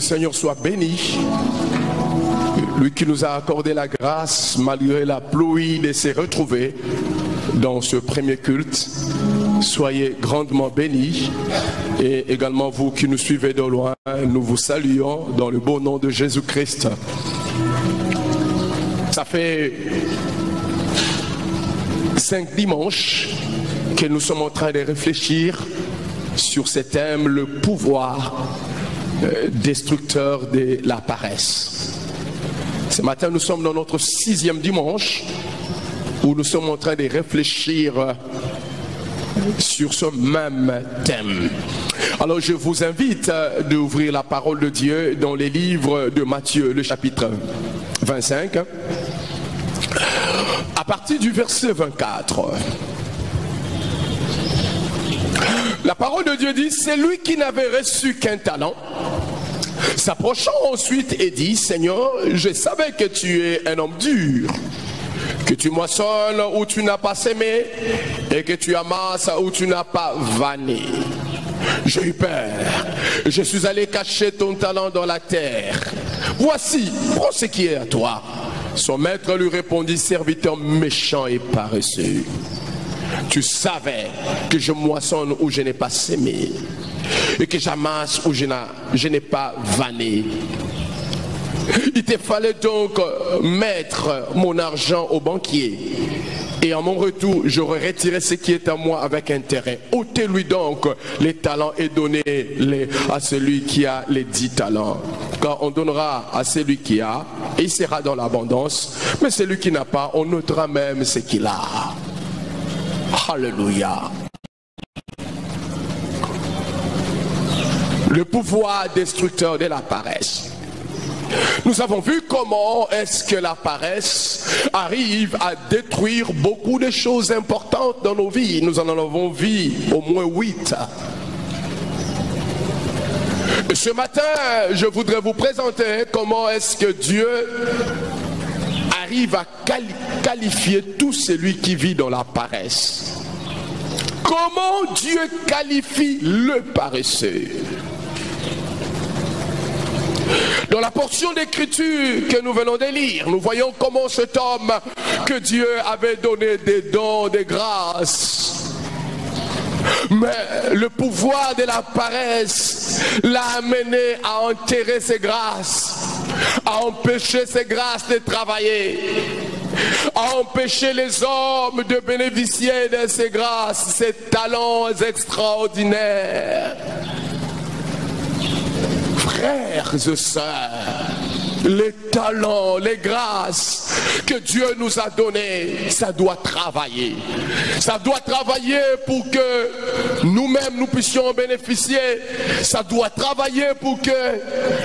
Seigneur soit béni. Lui qui nous a accordé la grâce, malgré la pluie, de se retrouver dans ce premier culte. Soyez grandement bénis. Et également vous qui nous suivez de loin, nous vous saluons dans le beau nom de Jésus-Christ. Ça fait 5 dimanches que nous sommes en train de réfléchir sur ce thème, le pouvoir destructeur de la paresse. Ce matin, nous sommes dans notre 6e dimanche où nous sommes en train de réfléchir sur ce même thème. Alors je vous invite d'ouvrir la parole de Dieu dans les livres de Matthieu, le chapitre 25, à partir du verset 24. La parole de Dieu dit, c'est lui qui n'avait reçu qu'un talent, s'approchant ensuite et dit, Seigneur, je savais que tu es un homme dur, que tu moissonnes où tu n'as pas sémé et que tu amasses où tu n'as pas vanné. J'ai eu peur, je suis allé cacher ton talent dans la terre. Voici, prends ce qui est à toi. Son maître lui répondit, serviteur méchant et paresseux. Tu savais que je moissonne où je n'ai pas sémé et que j'amasse où je n'ai pas vanné. Il te fallait donc mettre mon argent au banquier et en mon retour j'aurais retiré ce qui est à moi avec intérêt. Ôtez-lui donc les talents et donnez-les à celui qui a les 10 talents. Car on donnera à celui qui a et il sera dans l'abondance, mais celui qui n'a pas, on ôtera même ce qu'il a. Alléluia. Le pouvoir destructeur de la paresse. Nous avons vu comment est-ce que la paresse arrive à détruire beaucoup de choses importantes dans nos vies. Nous en avons vu au moins 8. Ce matin, je voudrais vous présenter comment est-ce que Dieu arrive à qualifier tout celui qui vit dans la paresse. Comment Dieu qualifie le paresseux? Dans la portion d'écriture que nous venons de lire, nous voyons comment cet homme que Dieu avait donné des dons, des grâces, mais le pouvoir de la paresse l'a amené à enterrer ses grâces, à empêcher ses grâces de travailler, à empêcher les hommes de bénéficier de ces grâces, ces talents extraordinaires. Frères et sœurs, les talents, les grâces que Dieu nous a donnés, ça doit travailler. Ça doit travailler pour que nous-mêmes nous puissions en bénéficier. Ça doit travailler pour que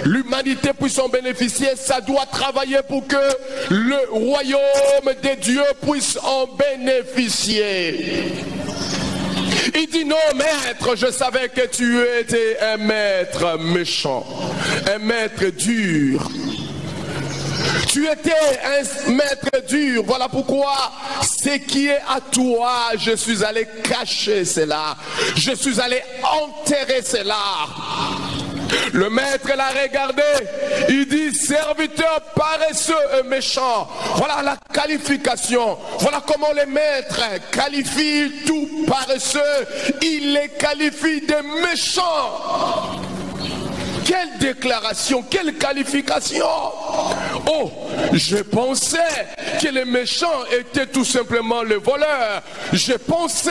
l'humanité puisse en bénéficier. Ça doit travailler pour que le royaume de Dieu puisse en bénéficier. Il dit non maître, je savais que tu étais un maître méchant, un maître dur. Tu étais un maître dur, voilà pourquoi ce qui est à toi, je suis allé cacher cela, je suis allé enterrer cela. Le maître l'a regardé, il dit serviteur paresseux et méchant. Voilà la qualification, voilà comment les maîtres qualifient tout paresseux, ils les qualifient de méchants. Quelle déclaration, quelle qualification! Oh, je pensais que les méchants étaient tout simplement les voleurs. Je pensais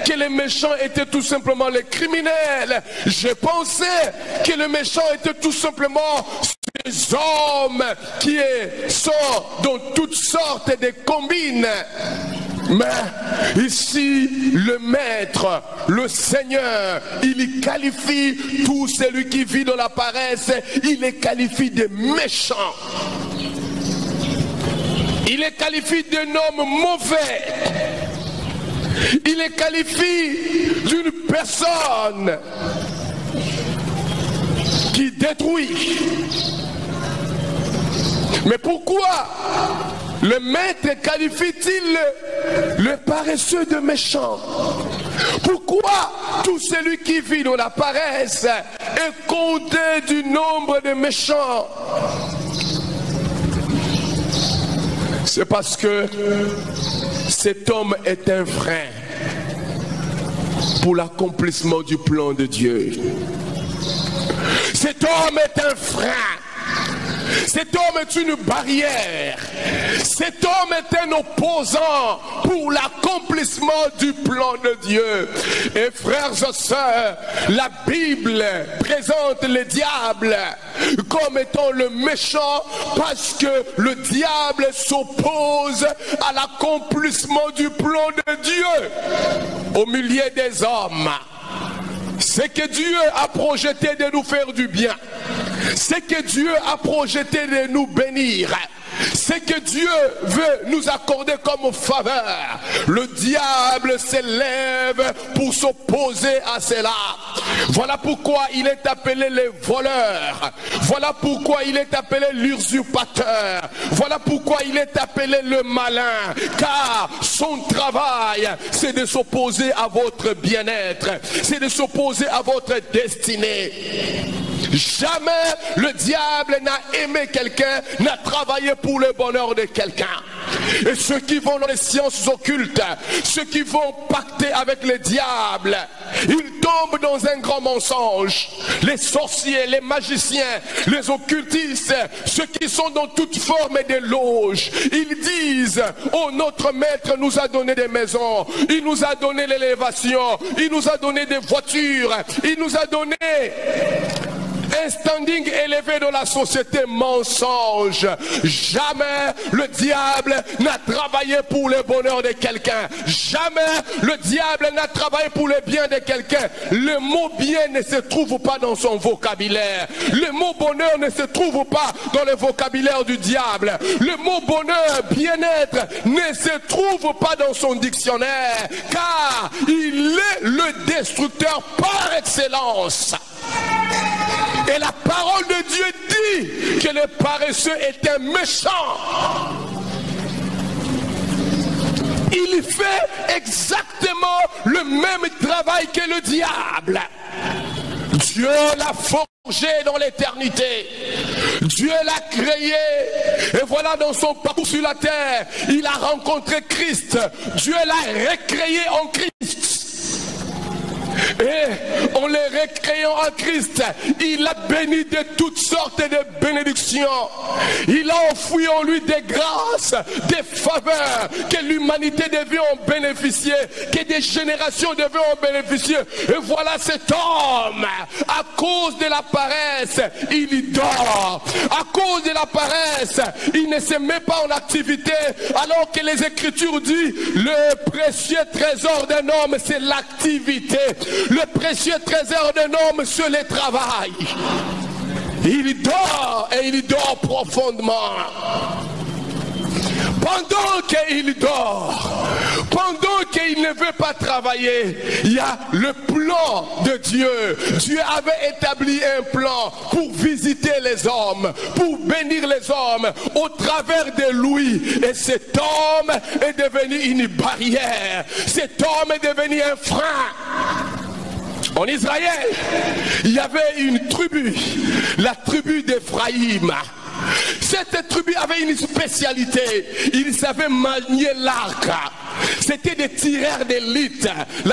que les méchants étaient tout simplement les criminels. Je pensais que les méchants étaient tout simplement ces hommes qui sont dans toutes sortes de combines. Mais ici, le maître, le Seigneur, il qualifie tout celui qui vit dans la paresse, il les qualifie de méchants. Il les qualifie d'un homme mauvais. Il les qualifie d'une personne qui détruit. Mais pourquoi le maître qualifie-t-il le paresseux paresseux de méchants. Pourquoi tout celui qui vit dans la paresse est compté du nombre de méchants? C'est parce que cet homme est un frein pour l'accomplissement du plan de Dieu. Cet homme est un frein. Cet homme est une barrière. Cet homme est un opposant pour l'accomplissement du plan de Dieu. Et frères et sœurs, la Bible présente le diable comme étant le méchant parce que le diable s'oppose à l'accomplissement du plan de Dieu au milieu des hommes. C'est que Dieu a projeté de nous faire du bien. C'est que Dieu a projeté de nous bénir. C'est que Dieu veut nous accorder comme faveur. Le diable s'élève pour s'opposer à cela. Voilà pourquoi il est appelé le voleur. Voilà pourquoi il est appelé l'usurpateur. Voilà pourquoi il est appelé le malin. Car son travail, c'est de s'opposer à votre bien-être. C'est de s'opposer à votre destinée. Jamais le diable n'a aimé quelqu'un, n'a travaillé pour le bonheur de quelqu'un. Et ceux qui vont dans les sciences occultes, ceux qui vont pacter avec le diable, ils tombent dans un grand mensonge. Les sorciers, les magiciens, les occultistes, ceux qui sont dans toute forme de loges, ils disent: oh, notre maître nous a donné des maisons, il nous a donné l'élévation, il nous a donné des voitures, il nous a donné un standing élevé dans la société. Mensonge. Jamais le diable n'a travaillé pour le bonheur de quelqu'un. Jamais le diable n'a travaillé pour le bien de quelqu'un. Le mot bien ne se trouve pas dans son vocabulaire. Le mot bonheur ne se trouve pas dans le vocabulaire du diable. Le mot bonheur, bien-être ne se trouve pas dans son dictionnaire. Car il est le destructeur par excellence. Et la parole de Dieu dit que le paresseux est un méchant. Il fait exactement le même travail que le diable. Dieu l'a forgé dans l'éternité. Dieu l'a créé. Et voilà, dans son parcours sur la terre, il a rencontré Christ. Dieu l'a recréé en Christ. Et en les recréant en Christ, il a béni de toutes sortes de bénédictions. Il a enfoui en lui des grâces, des faveurs, que l'humanité devait en bénéficier, que des générations devaient en bénéficier. Et voilà cet homme, à cause de la paresse, il dort. À cause de la paresse, il ne se met pas en activité, alors que les Écritures disent: le précieux trésor d'un homme, c'est l'activité. Le précieux trésor d'un homme, c'est le travail. Il dort, et il dort profondément. Pendant qu'il dort, pendant qu'il ne veut pas travailler, il y a le plan de Dieu. Dieu avait établi un plan pour visiter les hommes, pour bénir les hommes au travers de lui. Et cet homme est devenu une barrière. Cet homme est devenu un frein. En Israël, il y avait une tribu, la tribu d'Éphraïm. Cette tribu avait une spécialité. Ils savaient manier l'arc. C'était des tireurs d'élite,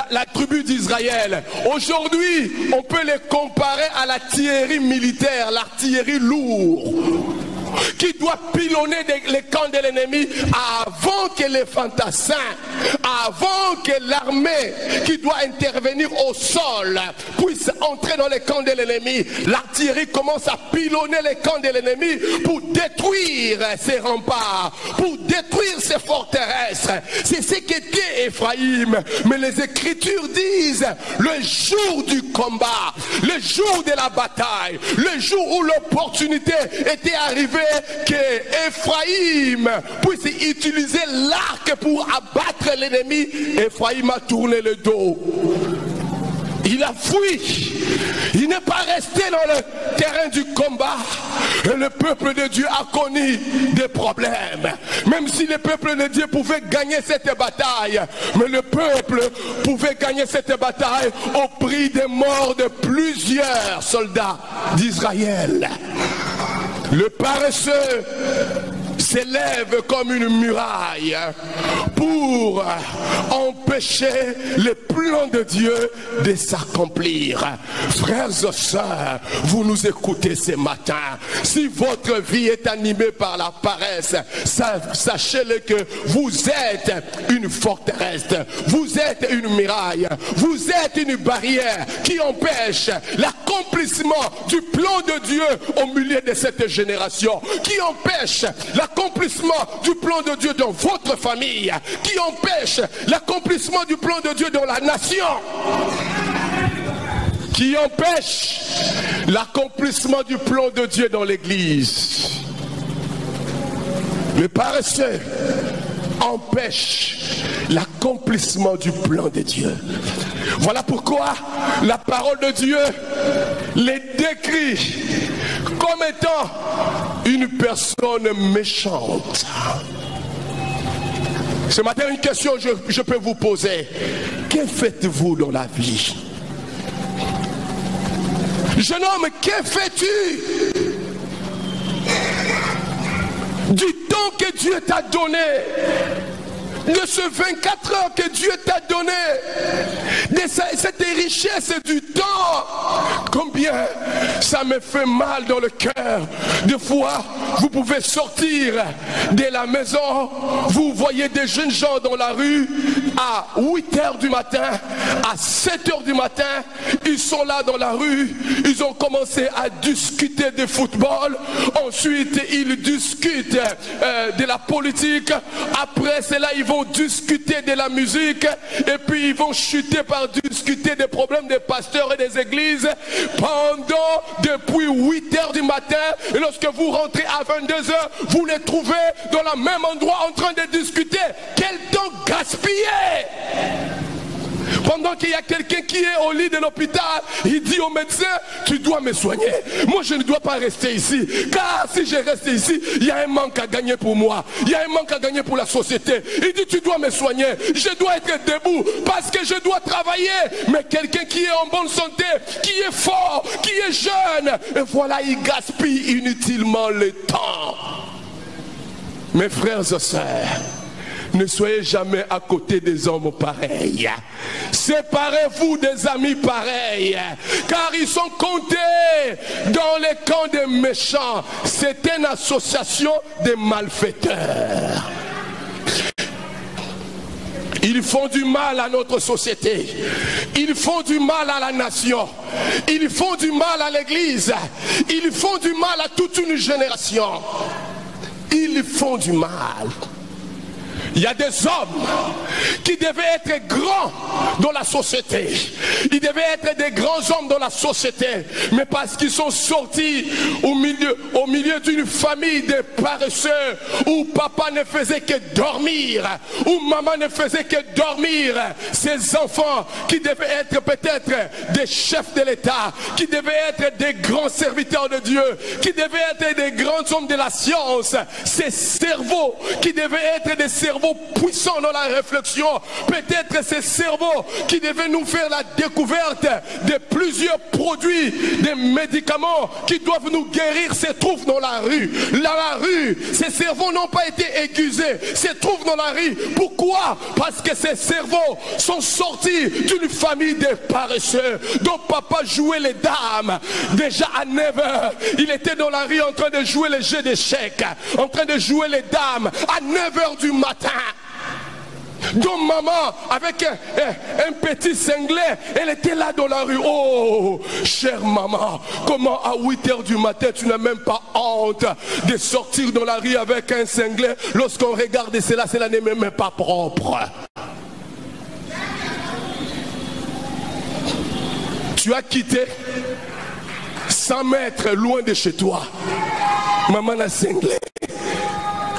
la tribu d'Israël. Aujourd'hui, on peut les comparer à l'artillerie militaire, l'artillerie lourde, qui doit pilonner les camps de l'ennemi avant que les fantassins, avant que l'armée qui doit intervenir au sol puisse entrer dans les camps de l'ennemi. L'artillerie commence à pilonner les camps de l'ennemi pour détruire ses remparts, pour détruire ses forteresses. C'est ce qu'était Éphraïm. Mais les Écritures disent: le jour du combat, le jour de la bataille, le jour où l'opportunité était arrivée, que Éphraïm puisse utiliser l'arc pour abattre l'ennemi, Éphraïm a tourné le dos. Il a fui. Il n'est pas resté dans le terrain du combat. Et le peuple de Dieu a connu des problèmes. Même si le peuple de Dieu pouvait gagner cette bataille, mais le peuple pouvait gagner cette bataille au prix des morts de plusieurs soldats d'Israël. Le paresseux s'élève comme une muraille pour empêcher les plans de Dieu de s'accomplir. Frères et sœurs, vous nous écoutez ce matin. Si votre vie est animée par la paresse, sachez-le que vous êtes une forteresse, vous êtes une muraille, vous êtes une barrière qui empêche l'accomplissement du plan de Dieu au milieu de cette génération, qui empêche l'accomplissement du plan de Dieu dans votre famille, qui empêche l'accomplissement du plan de Dieu dans la nation, qui empêche l'accomplissement du plan de Dieu dans l'église. Le paresseux empêche l'accomplissement du plan de Dieu. Voilà pourquoi la parole de Dieu les décrit comme étant une personne méchante. Ce matin, une question je peux vous poser. Que faites-vous dans la vie? Jeune homme, que fais-tu du temps que Dieu t'a donné, de ce 24 heures que Dieu t'a donné, de cette richesse du temps? Combien ça me fait mal dans le cœur. Des fois, vous pouvez sortir de la maison, vous voyez des jeunes gens dans la rue à 8 heures du matin, à 7 heures du matin, ils sont là dans la rue, ils ont commencé à discuter de football, ensuite ils discutent de la politique, après cela ils vont discuter de la musique, et puis ils vont chuter par discuter des problèmes des pasteurs et des églises depuis 8 heures du matin, et lorsque vous rentrez à 22 heures, vous les trouvez dans le même endroit en train de discuter. Quel temps gaspillé! Pendant qu'il y a quelqu'un qui est au lit de l'hôpital, il dit au médecin, tu dois me soigner. Moi je ne dois pas rester ici, car si je reste ici, il y a un manque à gagner pour moi, il y a un manque à gagner pour la société. Il dit, tu dois me soigner, je dois être debout parce que je dois travailler. Mais quelqu'un qui est en bonne santé, qui est fort, qui est jeune, et voilà, il gaspille inutilement le temps. Mes frères et sœurs, ne soyez jamais à côté des hommes pareils. Séparez-vous des amis pareils, car ils sont comptés dans les camps des méchants. C'est une association de malfaiteurs. Ils font du mal à notre société. Ils font du mal à la nation. Ils font du mal à l'église. Ils font du mal à toute une génération. Ils font du mal. Il y a des hommes qui devaient être grands dans la société. Ils devaient être des grands hommes dans la société. Mais parce qu'ils sont sortis au milieu d'une famille de paresseux, où papa ne faisait que dormir, où maman ne faisait que dormir, ces enfants qui devaient être peut-être des chefs de l'État, qui devaient être des grands serviteurs de Dieu, qui devaient être des grands hommes de la science, ces cerveaux qui devaient être des cerveaux puissants dans la réflexion, peut-être ces cerveaux qui devaient nous faire la découverte de plusieurs produits, des médicaments qui doivent nous guérir, se trouvent dans la rue. Dans la rue, ces cerveaux n'ont pas été aiguisés, se trouvent dans la rue. Pourquoi? Parce que ces cerveaux sont sortis d'une famille de paresseux dont papa jouait les dames. Déjà à 9 h, il était dans la rue en train de jouer les jeux d'échecs, en train de jouer les dames à 9 h du matin. Donc maman, avec un petit cinglé, elle était là dans la rue. Oh, chère maman, comment à 8 h du matin tu n'as même pas honte de sortir dans la rue avec un cinglé? Lorsqu'on regarde cela, cela n'est même pas propre. Tu as quitté 100 mètres loin de chez toi. Maman a cinglé.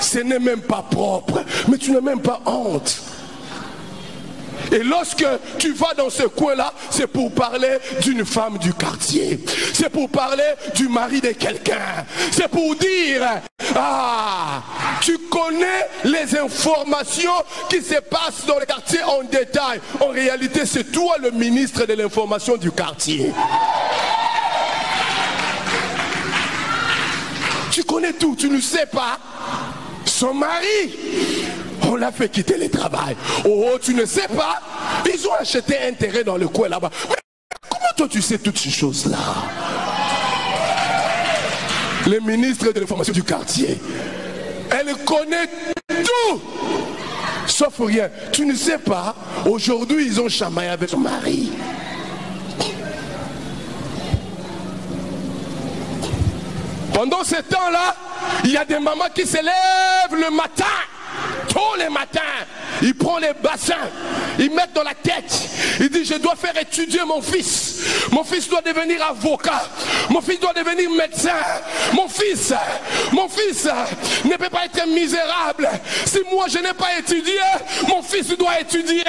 Ce n'est même pas propre. Mais tu n'as même pas honte. Et lorsque tu vas dans ce coin-là, c'est pour parler d'une femme du quartier. C'est pour parler du mari de quelqu'un. C'est pour dire, ah, tu connais les informations qui se passent dans le quartier en détail. En réalité, c'est toi le ministre de l'information du quartier. Tu connais tout, tu ne sais pas. Son mari, on l'a fait quitter le travail. Oh, tu ne sais pas. Ils ont acheté un terrain dans le coin là-bas. Mais comment toi tu sais toutes ces choses-là? Le ministre de l'information du quartier, elle connaît tout. Sauf rien. Tu ne sais pas. Aujourd'hui, ils ont chamaillé avec son mari. Pendant ce temps-là, il y a des mamans qui se lèvent le matin, tous les matins. Ils prennent les bassins, ils mettent dans la tête. Ils disent, je dois faire étudier mon fils. Mon fils doit devenir avocat. Mon fils doit devenir médecin. Mon fils ne peut pas être misérable. Si moi je n'ai pas étudié, mon fils doit étudier.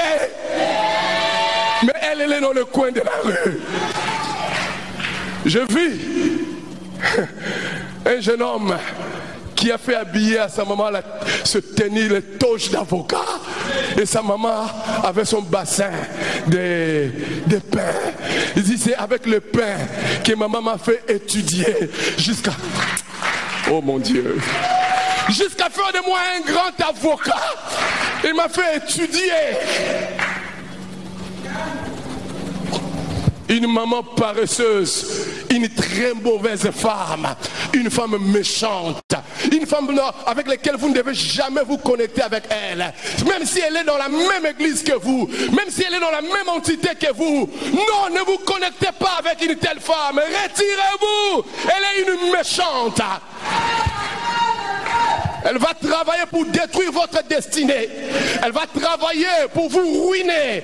Mais elle est dans le coin de la rue. Je vis un jeune homme qui a fait habiller à sa maman se tenir les toches d'avocat, et sa maman avait son bassin de pain. Il dit, c'est avec le pain que maman m'a fait étudier jusqu'à, oh mon Dieu, jusqu'à faire de moi un grand avocat. Il m'a fait étudier. Une maman paresseuse, une très mauvaise femme, une femme méchante, une femme avec laquelle vous ne devez jamais vous connecter avec elle. Même si elle est dans la même église que vous, même si elle est dans la même entité que vous, non, ne vous connectez pas avec une telle femme. Retirez-vous. Elle est une méchante. Elle va travailler pour détruire votre destinée. Elle va travailler pour vous ruiner.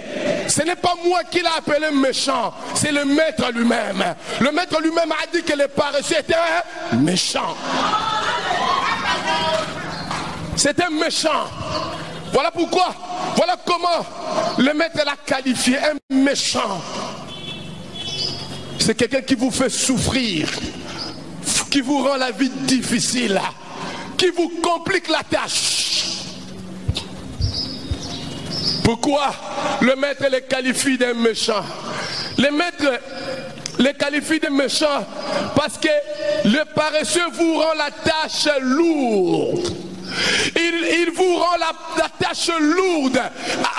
Ce n'est pas moi qui l'ai appelé méchant, c'est le maître lui-même. Le maître lui-même a dit que le paresseux était un méchant. C'est un méchant. Voilà pourquoi, voilà comment le maître l'a qualifié, un méchant. C'est quelqu'un qui vous fait souffrir, qui vous rend la vie difficile, qui vous complique la tâche. Pourquoi le maître les qualifie d'un méchant? Le maître les qualifie de méchants parce que le paresseux vous rend la tâche lourde. Il vous rend la tâche lourde.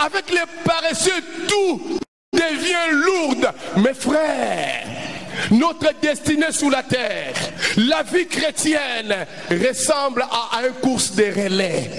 Avec les paresseux, tout devient lourde. Mes frères, notre destinée sous la terre, la vie chrétienne ressemble à une course de relais.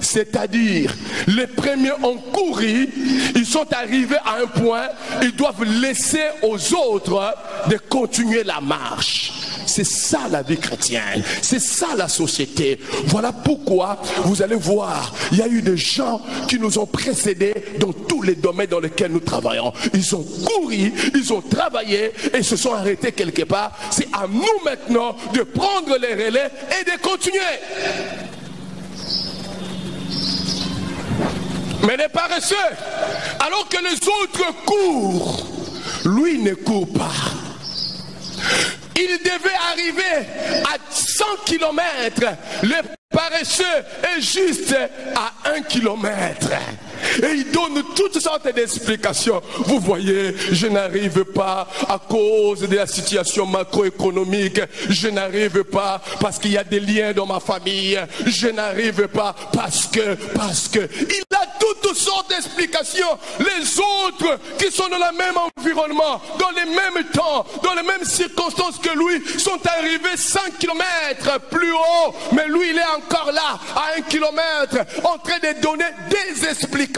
C'est-à-dire, les premiers ont couru, ils sont arrivés à un point, ils doivent laisser aux autres de continuer la marche. C'est ça la vie chrétienne, c'est ça la société. Voilà pourquoi vous allez voir, il y a eu des gens qui nous ont précédés dans tous les domaines dans lesquels nous travaillons. Ils ont couru, ils ont travaillé et se sont arrêtés quelque part. C'est à nous maintenant de prendre les relais et de continuer. Mais les paresseux, alors que les autres courent, lui ne court pas. Il devait arriver à 100 km. Le paresseux est juste à 1 km. Et il donne toutes sortes d'explications. Vous voyez, je n'arrive pas à cause de la situation macroéconomique. Je n'arrive pas parce qu'il y a des liens dans ma famille. Je n'arrive pas parce que. Il a toutes sortes d'explications. Les autres qui sont dans le même environnement, dans les mêmes temps, dans les mêmes circonstances que lui, sont arrivés 100 km plus haut. Mais lui, il est encore là, à 1 km, en train de donner des explications.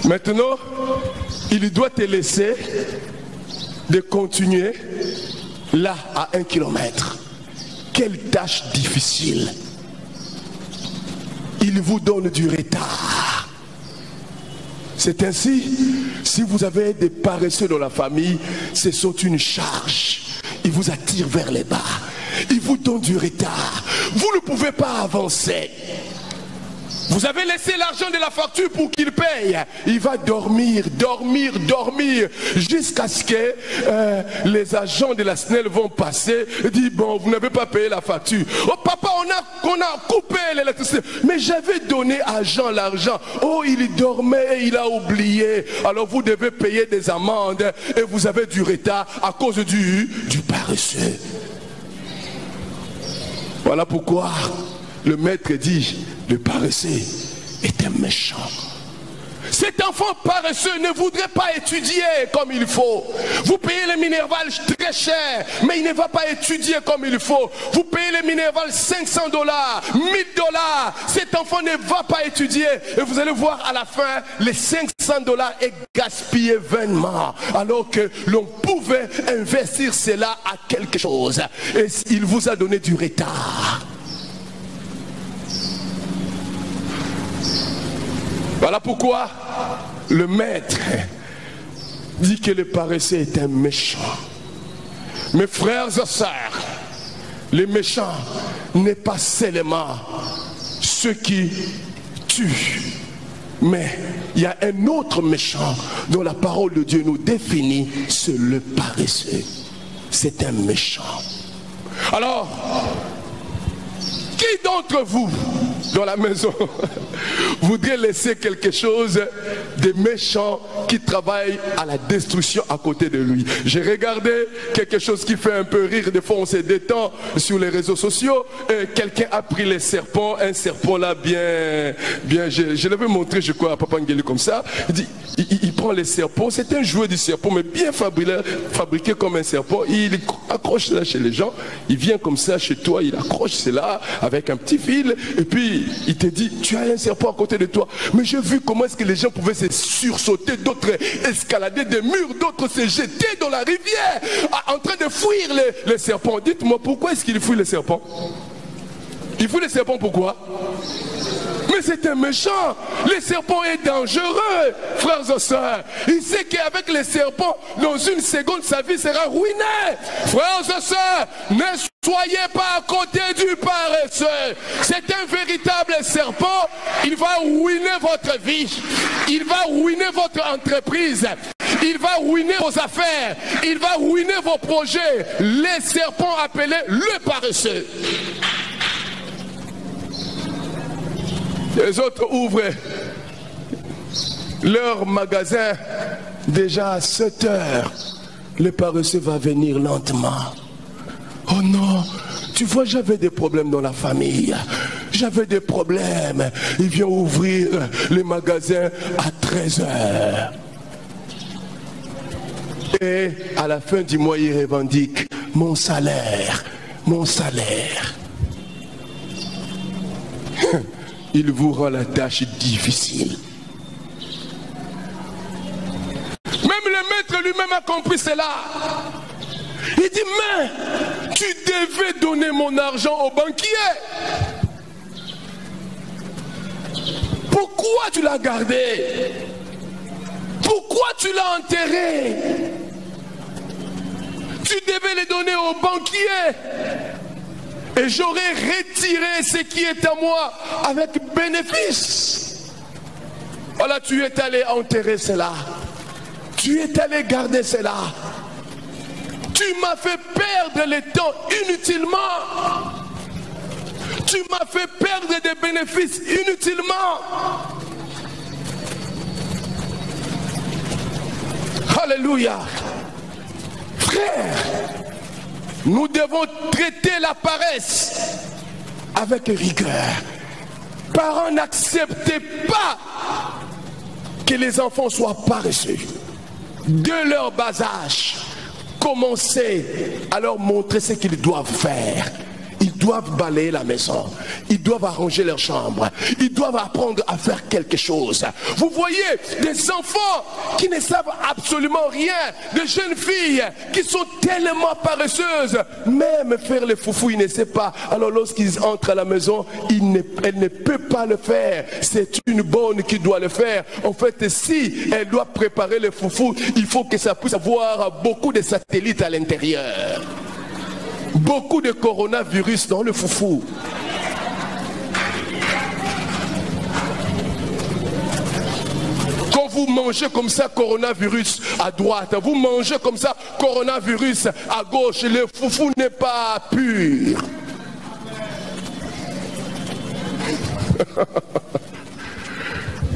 Maintenant, il doit te laisser de continuer là à 1 km. Quelle tâche difficile. Il vous donne du retard. C'est ainsi, si vous avez des paresseux dans la famille, ce sont une charge. Ils vous attirent vers les bas. Ils vous donnent du retard. Vous ne pouvez pas avancer. Vous avez laissé l'argent de la facture pour qu'il paye. Il va dormir, jusqu'à ce que les agents de la SNEL vont passer et dire, bon, vous n'avez pas payé la facture. Oh papa, on a coupé l'électricité. Mais j'avais donné à Jean l'argent. Oh, il dormait et il a oublié. Alors vous devez payer des amendes et vous avez du retard à cause du paresseux. Voilà pourquoi le maître dit, le paresseux est un méchant. Cet enfant paresseux ne voudrait pas étudier comme il faut. Vous payez les Minerval très cher, mais il ne va pas étudier comme il faut. Vous payez les Minerval 500 $, 1000 $. Cet enfant ne va pas étudier. Et vous allez voir à la fin, les 500 $, est gaspillé vainement. Alors que l'on pouvait investir cela à quelque chose. Et il vous a donné du retard. Voilà pourquoi le maître dit que le paresseux est un méchant. Mes frères et sœurs, les méchants n'est pas seulement ceux qui tuent, mais il y a un autre méchant dont la parole de Dieu nous définit, c'est le paresseux. C'est un méchant. Alors, qui d'entre vous, dans la maison, voudrait laisser quelque chose de méchant qui travaille à la destruction à côté de lui? J'ai regardé quelque chose qui fait un peu rire. Des fois on se détend sur les réseaux sociaux. Quelqu'un a pris les serpents, un serpent là bien, je l'avais montré je crois à Papa Ngeli comme ça. Il dit, il prend les serpents, c'est un jouet du serpent mais bien fabriqué comme un serpent. Il accroche cela chez les gens, il vient comme ça chez toi, il accroche cela avec un petit fil et puis il te dit, tu as un serpent à côté de toi. Mais j'ai vu comment est-ce que les gens pouvaient se sursauter, d'autres escalader des murs, d'autres se jeter dans la rivière en train de fuir les serpents. Dites-moi, pourquoi est-ce qu'il fuit les serpents? Il fuit les serpents pourquoi? Mais c'est un méchant. Le serpent est dangereux, frères et sœurs. Il sait qu'avec les serpents, dans une seconde, sa vie sera ruinée. Frères et sœurs, ne soyez pas à côté du paresseux. C'est un véritable serpent. Il va ruiner votre vie. Il va ruiner votre entreprise. Il va ruiner vos affaires. Il va ruiner vos projets. Les serpents appelés le paresseux. Les autres ouvrent leur magasin déjà à 7 heures. Le paresseux va venir lentement. Oh non, tu vois, j'avais des problèmes dans la famille. J'avais des problèmes. Il vient ouvrir le magasin à 13 heures. Et à la fin du mois, il revendique mon salaire, mon salaire. Il vous rend la tâche difficile. Même le maître lui-même a compris cela. Il dit, mais tu devais donner mon argent au banquier. Pourquoi tu l'as gardé? Pourquoi tu l'as enterré? Tu devais le donner au banquier. Et j'aurais retiré ce qui est à moi avec bénéfice. Voilà, tu es allé enterrer cela. Tu es allé garder cela. Tu m'as fait perdre le temps inutilement. Tu m'as fait perdre des bénéfices inutilement. Alléluia. Frère, nous devons traiter la paresse avec rigueur. Parents, n'acceptez pas que les enfants soient paresseux. De leur bas âge, commencez à leur montrer ce qu'ils doivent faire. Ils doivent balayer la maison. Ils doivent arranger leur chambre. Ils doivent apprendre à faire quelque chose. Vous voyez des enfants qui ne savent absolument rien. Des jeunes filles qui sont tellement paresseuses. Même faire les foufous, ils ne savent pas. Alors lorsqu'ils entrent à la maison, elle ne peut pas le faire. C'est une bonne qui doit le faire. En fait, si elle doit préparer les foufous, il faut que ça puisse avoir beaucoup de satellites à l'intérieur. Beaucoup de coronavirus dans le foufou. mangez comme ça coronavirus à droite, vous mangez comme ça coronavirus à gauche, le foufou n'est pas pur.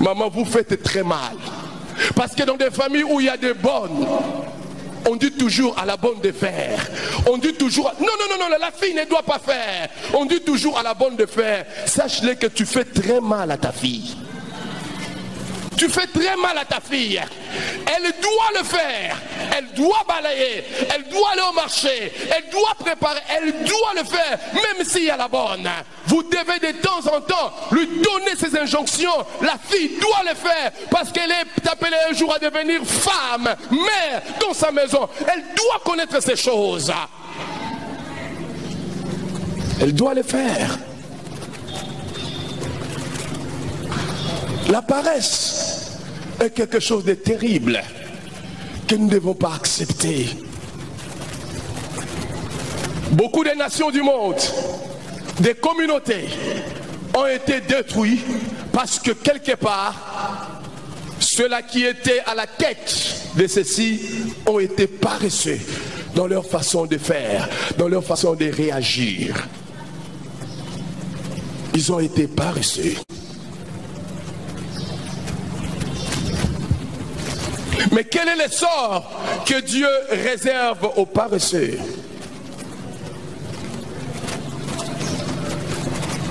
Maman, vous faites très mal. Parce que dans des familles où il y a des bonnes, on dit toujours à la bonne de faire. On dit toujours, non, la fille ne doit pas faire. On dit toujours à la bonne de faire. Sache-le que tu fais très mal à ta fille. Tu fais très mal à ta fille. Elle doit le faire. Elle doit balayer. Elle doit aller au marché. Elle doit préparer. Elle doit le faire. Même s'il y a la bonne. Vous devez de temps en temps lui donner ces injonctions. La fille doit le faire. Parce qu'elle est appelée un jour à devenir femme, mère dans sa maison. Elle doit connaître ces choses. Elle doit le faire. La paresse est quelque chose de terrible que nous ne devons pas accepter. Beaucoup de nations du monde, des communautés ont été détruites parce que quelque part, ceux-là qui étaient à la tête de ceci ont été paresseux dans leur façon de faire, dans leur façon de réagir. Ils ont été paresseux. Mais quel est le sort que Dieu réserve aux paresseux?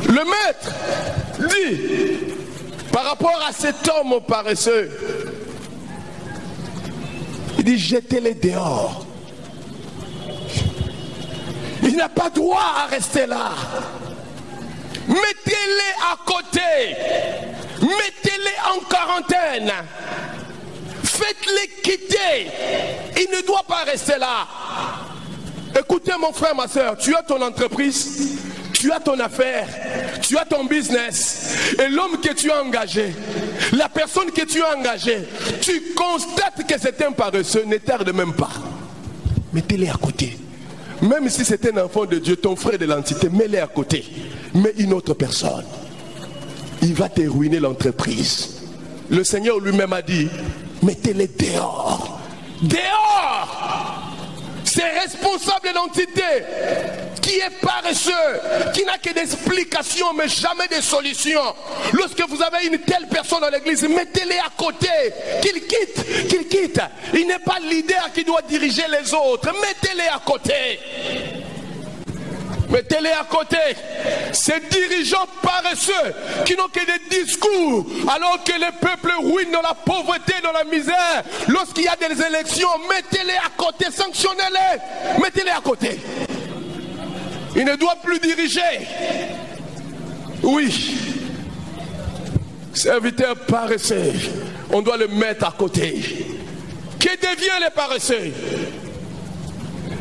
Le maître dit, par rapport à cet homme paresseux, il dit, jetez-les dehors. Il n'a pas droit à rester là. Mettez-les à côté. Mettez-les en quarantaine. Faites-les quitter. Il ne doit pas rester là. Écoutez mon frère, ma soeur, tu as ton entreprise, tu as ton affaire, tu as ton business. Et l'homme que tu as engagé, la personne que tu as engagée, tu constates que c'est un paresseux, ne tarde même pas. Mettez-les à côté. Même si c'est un enfant de Dieu, ton frère de l'entité, mets-les à côté. Mets une autre personne. Il va te ruiner l'entreprise. Le Seigneur lui-même a dit, mettez-les dehors. Dehors! C'est responsable de l'entité qui est paresseux, qui n'a que des explications mais jamais de solutions. Lorsque vous avez une telle personne dans l'église, mettez-les à côté, qu'il quitte. Il n'est pas le leader qui doit diriger les autres. Mettez-les à côté. Mettez-les à côté. Ces dirigeants paresseux qui n'ont que des discours alors que le peuple ruine dans la pauvreté, dans la misère. Lorsqu'il y a des élections, mettez-les à côté, sanctionnez-les. Mettez-les à côté. Il ne doit plus diriger. Oui. Serviteur paresseux, on doit le mettre à côté. Que devient le paresseux?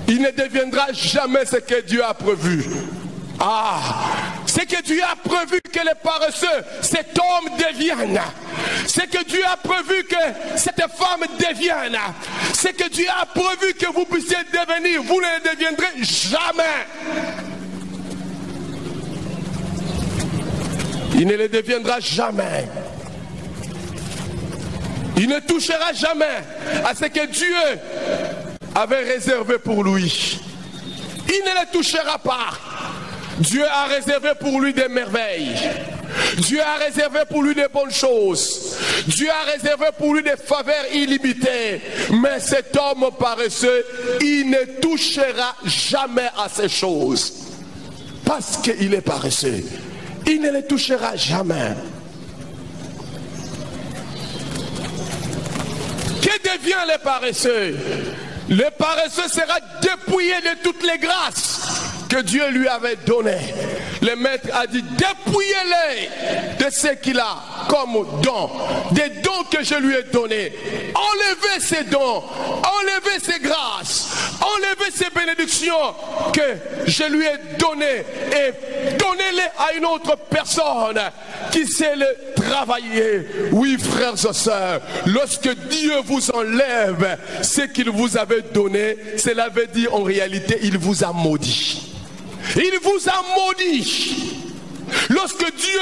Il ne deviendra jamais ce que Dieu a prévu. C'est que Dieu a prévu que les paresseux, cet homme devienne. C'est que Dieu a prévu que cette femme devienne. C'est que Dieu a prévu que vous puissiez devenir. Vous ne le deviendrez jamais. Il ne le deviendra jamais. Il ne touchera jamais à ce que Dieu avait réservé pour lui. Il ne le touchera pas. Dieu a réservé pour lui des merveilles. Dieu a réservé pour lui des bonnes choses. Dieu a réservé pour lui des faveurs illimitées. Mais cet homme paresseux, il ne touchera jamais à ces choses. Parce qu'il est paresseux. Il ne les touchera jamais. Que devient le paresseux? Le paresseux sera dépouillé de toutes les grâces que Dieu lui avait données. Le maître a dit, dépouillez-les de ce qu'il a comme don, des dons que je lui ai donnés. Enlevez ces dons, enlevez ces grâces, enlevez ces bénédictions que je lui ai données et donnez-les à une autre personne qui sait le travailler. Oui, frères et sœurs, lorsque Dieu vous enlève ce qu'il vous avait donné, cela veut dire en réalité, il vous a maudit. Il vous a maudit. lorsque Dieu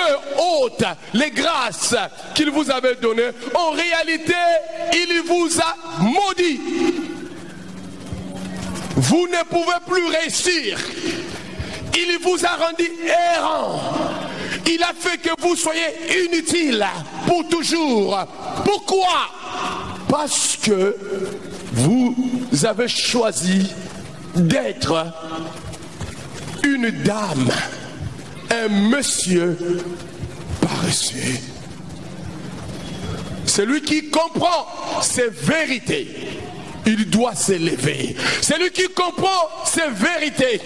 ôte les grâces qu'il vous avait données, en réalité, il vous a maudit. Vous ne pouvez plus réussir. Il vous a rendu errant. Il a fait que vous soyez inutile pour toujours. Pourquoi? Parce que vous avez choisi d'être une dame, un monsieur paresseux. Celui qui comprend ces vérités, il doit s'élever. Celui qui comprend ces vérités,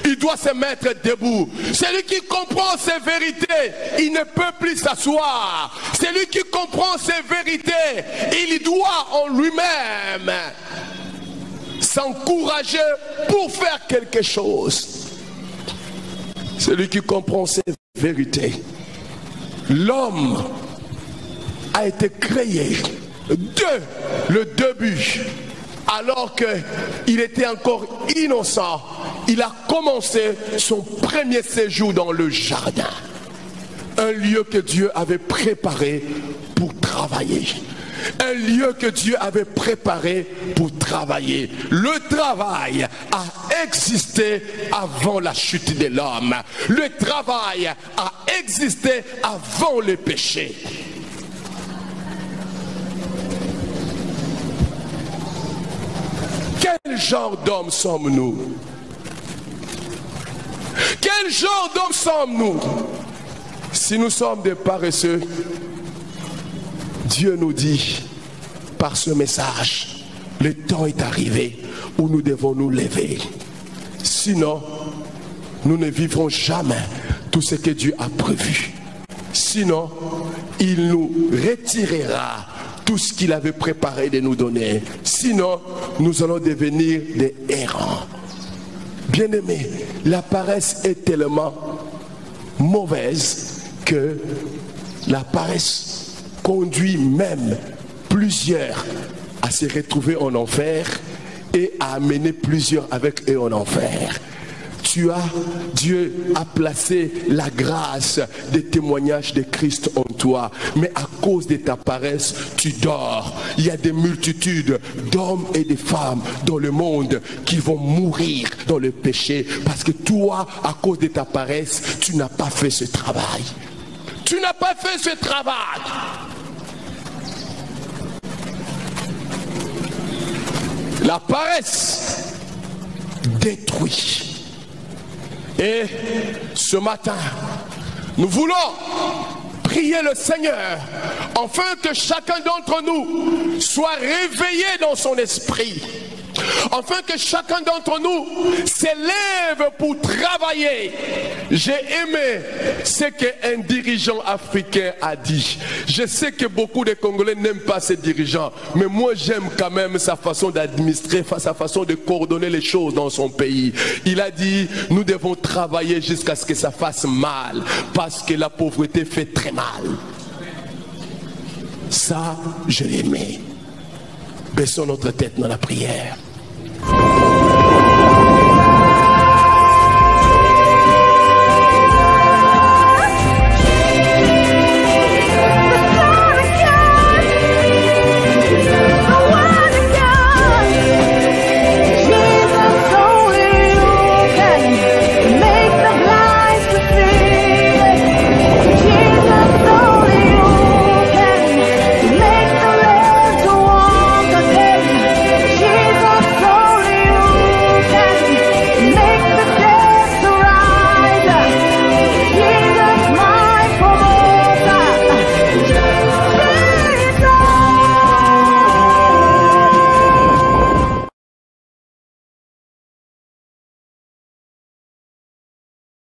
il doit se mettre debout. Celui qui comprend ces vérités, il ne peut plus s'asseoir. Celui qui comprend ces vérités, il doit en lui-même s'encourager pour faire quelque chose. Celui qui comprend ces vérités, l'homme a été créé de le début. Alors qu'il était encore innocent, il a commencé son premier séjour dans le jardin. Un lieu que Dieu avait préparé pour travailler. Un lieu que Dieu avait préparé pour travailler. Le travail a existé avant la chute de l'homme. Le travail a existé avant le péché. Quel genre d'hommes sommes-nous? Quel genre d'hommes sommes-nous? Si nous sommes des paresseux, Dieu nous dit par ce message, le temps est arrivé où nous devons nous lever. Sinon, nous ne vivrons jamais tout ce que Dieu a prévu. Sinon, il nous retirera tout ce qu'il avait préparé de nous donner. Sinon, nous allons devenir des errants. Bien-aimés, la paresse est tellement mauvaise que la paresse conduit même plusieurs à se retrouver en enfer et à amener plusieurs avec eux en enfer. Dieu a placé la grâce des témoignages de Christ en toi, mais à cause de ta paresse, tu dors. Il y a des multitudes d'hommes et de femmes dans le monde qui vont mourir dans le péché parce que toi, à cause de ta paresse, tu n'as pas fait ce travail. Tu n'as pas fait ce travail. La paresse détruit. Et ce matin, nous voulons prier le Seigneur afin que chacun d'entre nous soit réveillé dans son esprit, afin que chacun d'entre nous s'élève pour travailler. J'ai aimé ce qu'un dirigeant africain a dit. Je sais que beaucoup de Congolais n'aiment pas ces dirigeants, mais moi j'aime quand même sa façon d'administrer, sa façon de coordonner les choses dans son pays. Il a dit, nous devons travailler jusqu'à ce que ça fasse mal, parce que la pauvreté fait très mal. Ça, je l'aimais. Baissons notre tête dans la prière.